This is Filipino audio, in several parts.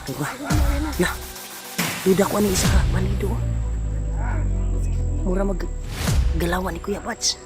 Diba? Na, duda ko ni isa ka balido. Mura maggalawan ni Kuya Bats.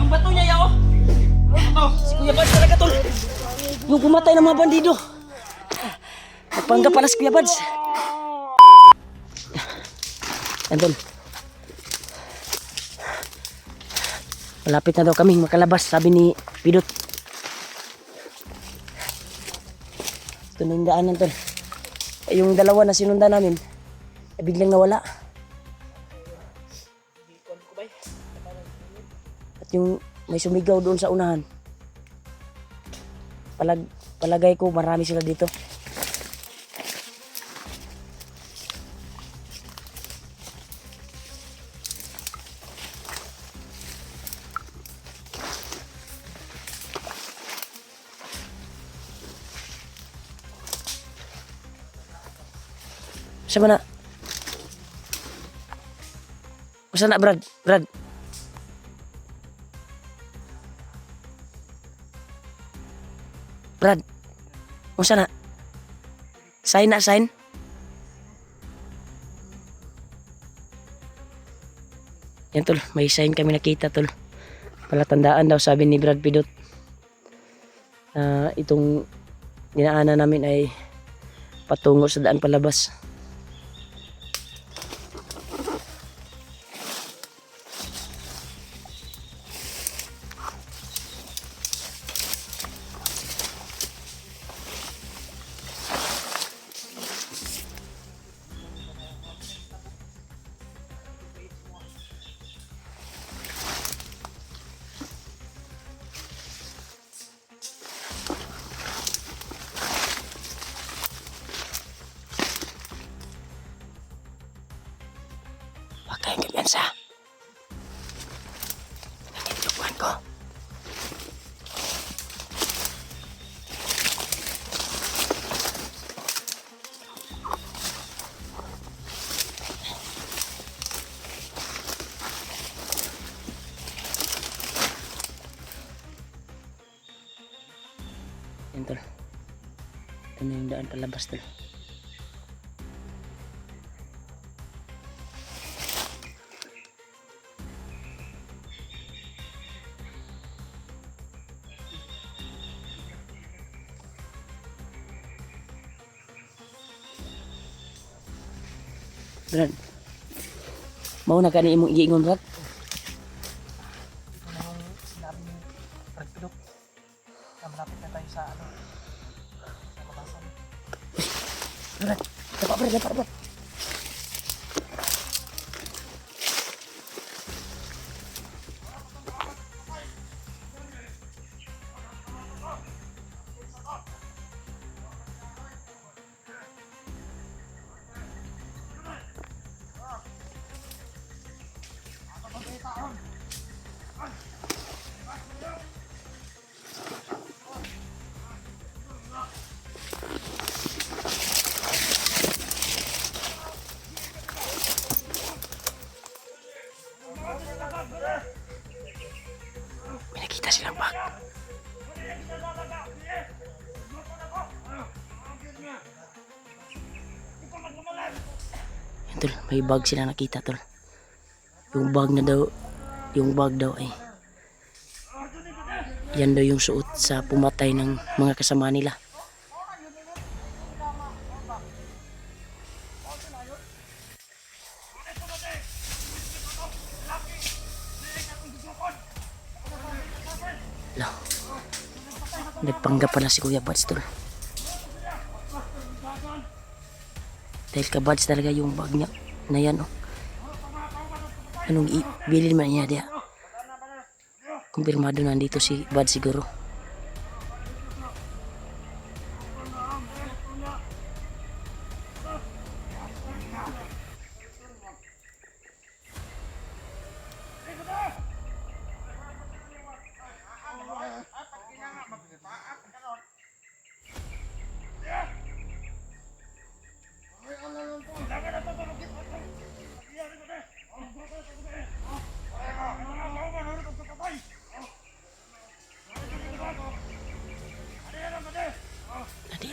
Yung bato niya yaw. Si Kuya Bats talaga tol. Yung pumatay ng mga bandido. Nagpanggap pala si Kuya Bats. Yan tol. Malapit na daw kaming makalabas, sabi ni Pidot. Ito na yung daanan tol. Yung dalawa na sinundan namin, biglang nawala. At yung may sumigaw doon sa unahan. Palagay ko marami sila dito. Siya na? Masa na Brad? Brad? Brad? Masa na? Sign na, sign? Yan tol, may sign kami nakita tol. Palatandaan daw sabi ni Brad Pidot. Itong dinaanan namin ay patungo sa daan palabas. Huwag kayong kumyansa. Nagtitukuhan ko. Yan tol. Ito na yung daan palabas tol. Brad, mau na ka ni imong giingon Brad? Malapit na tayo sa ano. Sa labasan. Brad, dapat Brad, dapat Brad. May nakita silang bag. Yan tol, may bag sila nakita tol. Yung bag daw ay yan daw yung suot sa pumatay ng mga kasama nila. Lah, nagpanggap pala si Kuya Bats tol. Dahil ka Bats talaga yung bag niya na yan oh. Anong bilin man niya dia? Kumpirmado nandito si Bats siguro.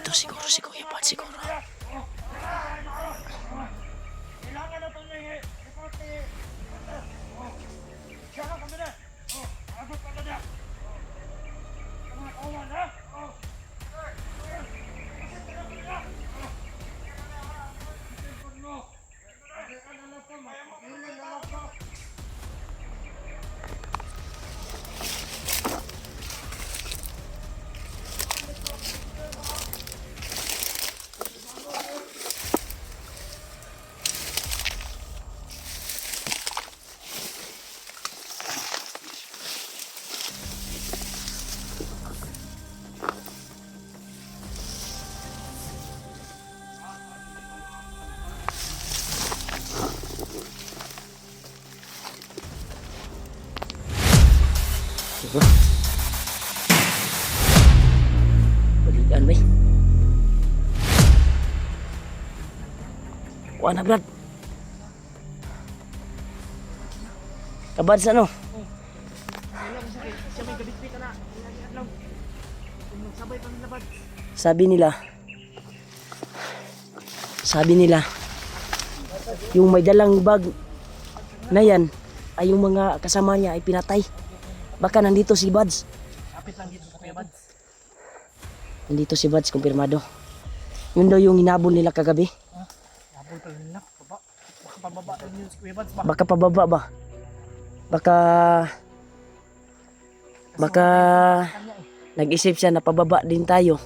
Nandito siguro si Kuya Bad siguro. Kailangan na itong report ni... Siya lang kami na. Agot ka na niya. Mga kauman, ha? Diba? Balikan ba? Kuha na, Brad. Kabad sa ano? Siya may gabit ka na. Ingat lang. Kung magsabay pa nila bad. Sabi nila, yung may dalang bag na yan, ay yung mga kasama niya ay pinatay. Baka nandito si Buds. Kapit lang dito sa Kuya Bad. Nandito si Buds, kumpirmado. Yun daw yung hinabol nila kagabi. Habol pa nila. Baba. Baka pababa rin yun si Kuya Bad. Baka pababa ba? Baka nag-isip siya na pababa din tayo.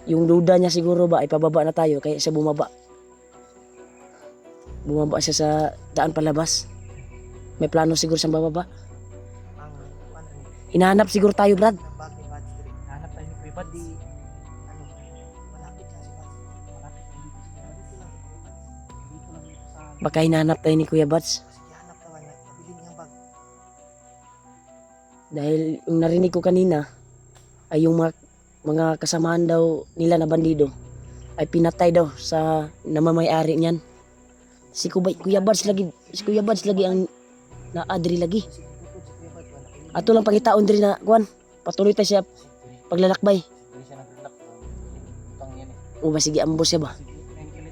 Yung duda niya siguro ba ay pababa na tayo kaya siya bumaba. Bumaba siya sa daan palabas. May plano siguro siyang bababa. Ang ano ni. Hinahanap siguro tayo, Brad. Ang bag ni Bad Street. Hanap tayo ni Kuya Bad. Di. Ano. Malapit lang si Bad. Malapit lang dito si Kuya Bad. Dito lang dito sa... Baka hinahanap tayo ni Kuya Buds. Sige hanap naman. Nabilin niyang bag. Dahil yung narinig ko kanina ay yung mga kasamahan daw nila na bandido ay pinatay daw sa namamay-ari niyan. Si Kuya Buds lagi ang naadri lagi. Ato lang pangitaon diri na kuan. Patuloy ta siya paglalakbay. Hindi siya nag-lock. Utang yan eh. O ba sige ambos siya ba?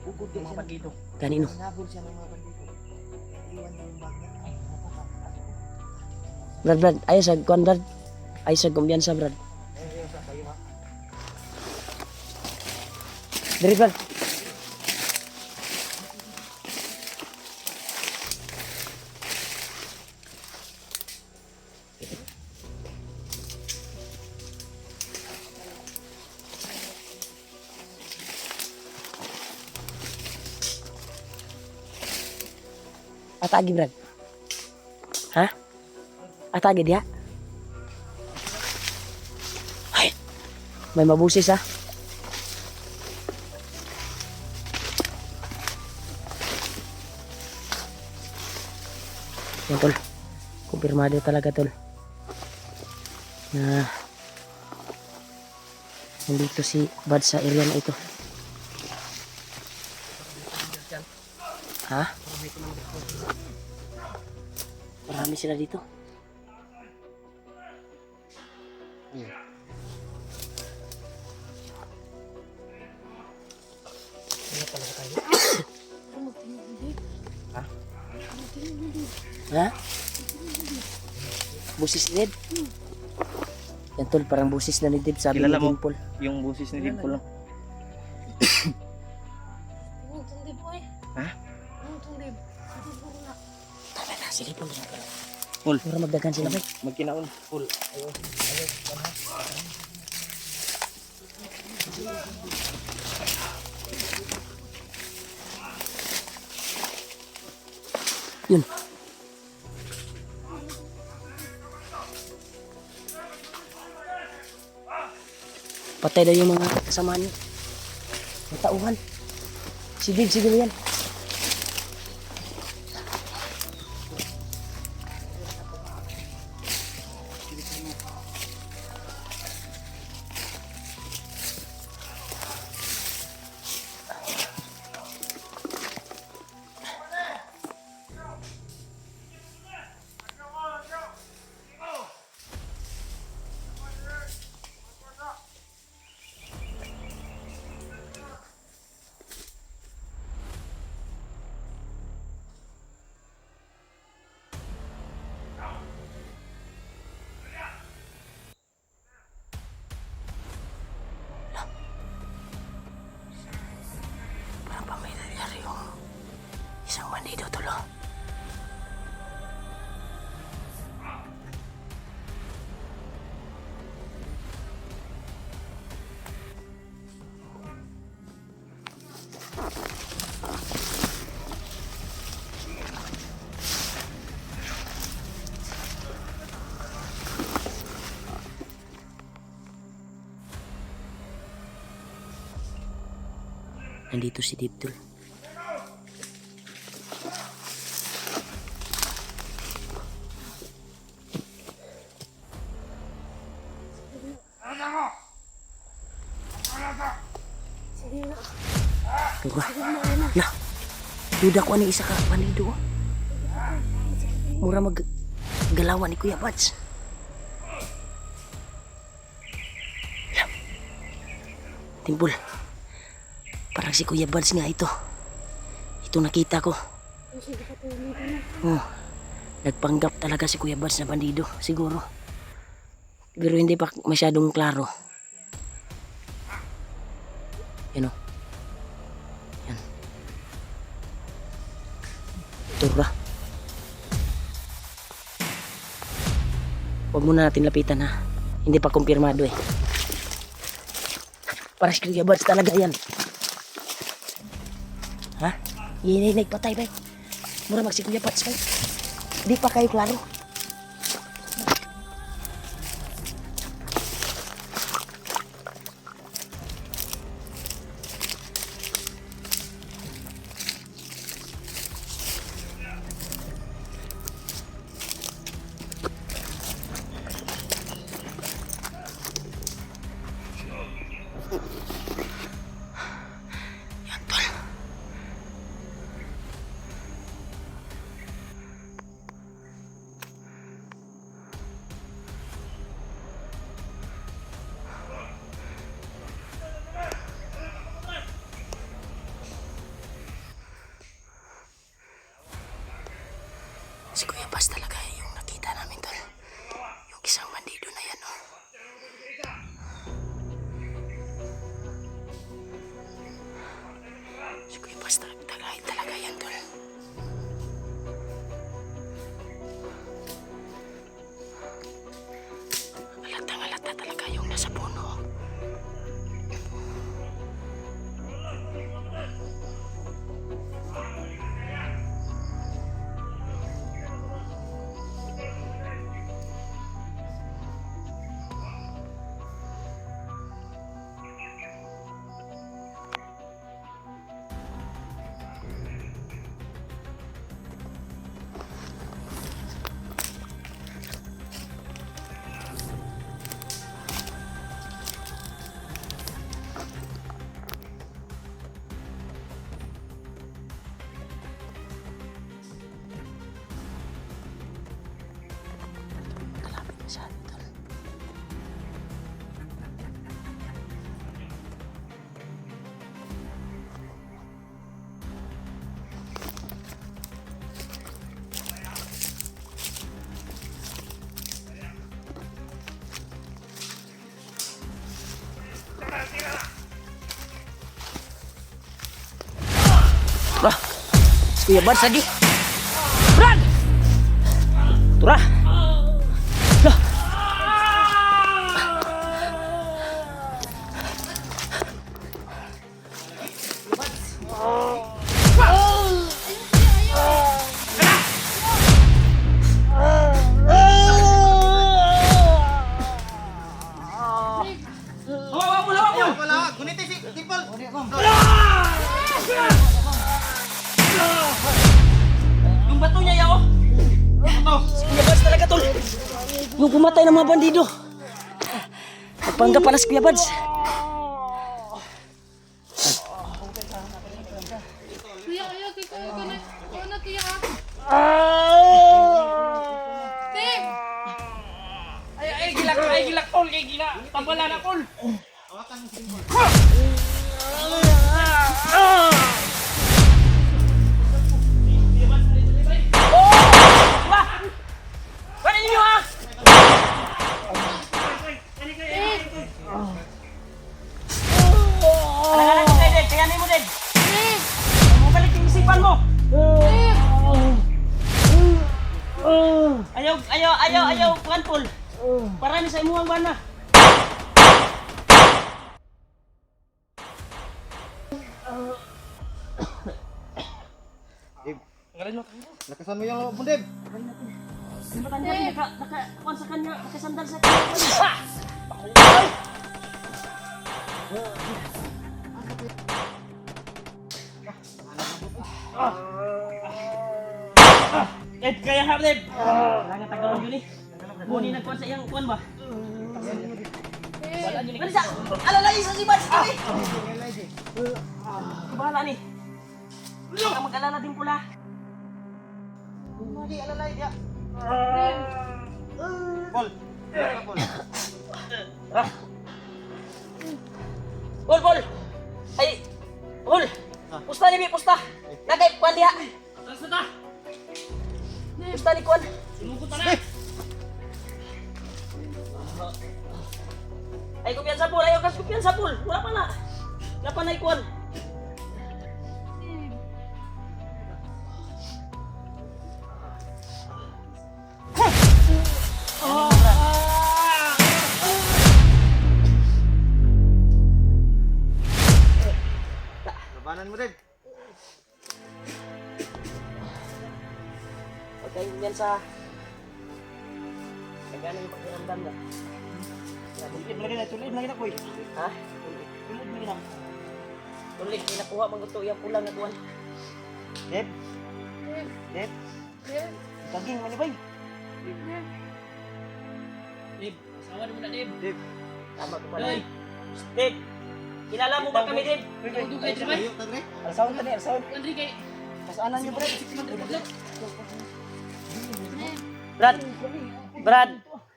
Ugod yung mga bandido. Kanino? Hinabol siya ng mga bandido. Iwan niya yung bag niya. Ay, Brad, ayos sa kuan, Brad. Ayos sa kumbiyansa, Brad. ayun sa kayo ha. Diri, Brad. Atagi, Brad. Ha? Atagi dia? Ay, may mabusis ha. Yan tol. Kumpirmado talaga tol. Na nandito si Bad sa area na ito. Ha? Marami sila dito. Ano talaga tayo? Ha? Busis ni Deb? Yan tol, parang busis na ni Deb, sabi Kilala ni mo? Dimple. Yung busis ni Dimple. No? Ha? Tama na, sige po. Pul, Para magdagan sila. magkinaon. Pul. Yun. Patay daw yung mga kasama niyo. May tauhan. Sige yan. nandito si Diptol. Tuga. Lah. Duda ko ani isa ka bandido. Mura mag galawan ni Kuya Bads. Lah. Timbul. Parang si Kuya Bads nga ito. Ito nakita ko. Oh. Nagpanggap talaga si Kuya Bads na bandido, siguro. Pero hindi pa masyadong klaro. Yan o. Yan. Tura. Huwag muna natin lapitan ha. Hindi pa kumpirmado eh. Para si Kuya Bads talaga yan. Ha? Yan nagpatay ba? Mura mag si Kuya Bads ba? Di pa kayo klaro. Yan tol. Si Kuya Bads talaga yung nakita namin tol. Yung isang bandido na yan oh. Si Kuya Bads talaga yan tol. Halatang-halata talaga yung nasa puno. Kalapit na siya tol. Wah, si Kuya Bads lagi. Run! Tura! Lah! Wala, guniti si Dimple. Yung bato niya yao. Si Kuya Bads talaga tol. Yung pumatay ng mga bandido. Nagpanggap pala si Kuya Bads. Kuya, kuya, kuya, na kuya. Tim! Ay, gilak tol, kay gila. Pabala na tol. Wala ninyo ha! Anak-anak mo Ded, kayanin mo Ded. Mabalik yung isipan mo. Ayaw, Kuanpol. Parami sa imuhang bana. Nakasan mo yung bundib. Di ba tanda nakakuan sa kanya, nakasandal sa kanya. Deb, kaya ha, Deb. Wala nga tagalog yun eh. Muni nagkuhan sa iyang kuhan ba? Wala yun eh. Manisa, alalay sa si Bats kami. Bahala ni. Baka mag-alala din pula. Hindi, alalay dia. Pol. Pol. Bol! Ay! Bol! Pusta ni Mi, pusta! Nagay, kuhan diha! Tapos na ta. Pusta ni kuhan! Sumukot na na. Ay, kumpiyansa Bol! Ayaw kas kumpiyansa Bol! Wala pa na! Wala pa na ikuhan! Labanan mo din. Huwag kayong kumpiyansa. Kagano yung pakiramdam na. Tulid lagi na boy. Ha? Tulid lagi na. Tulik, pinakuha maguto yung pulang na kuhan. Deb, Deb, daging man ni bay. Dib, asawa mo na, Dib. Deb, Tama ko pala. Ay, Dave! Kilala mo ba kami, Dave? dugay, dugay. alsawon tani, alsawon. Andri kay. Kasaanan niyo bre. Brad! Brad!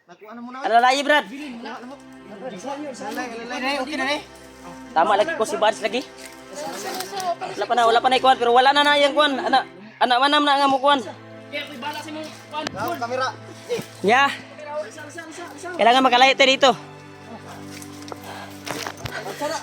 Nakuha na muna. Alalay, Brad! Alalay, okay na ni. Tama lagi ko si Bads lagi. Wala pa na ikuhan, pero wala na yung kuhan. Anak manam na nga mo kuhan. Kaya ko'y bala sa mga kuan. Kamera. Ya! Kailangan makalayo tayo dito. Tara.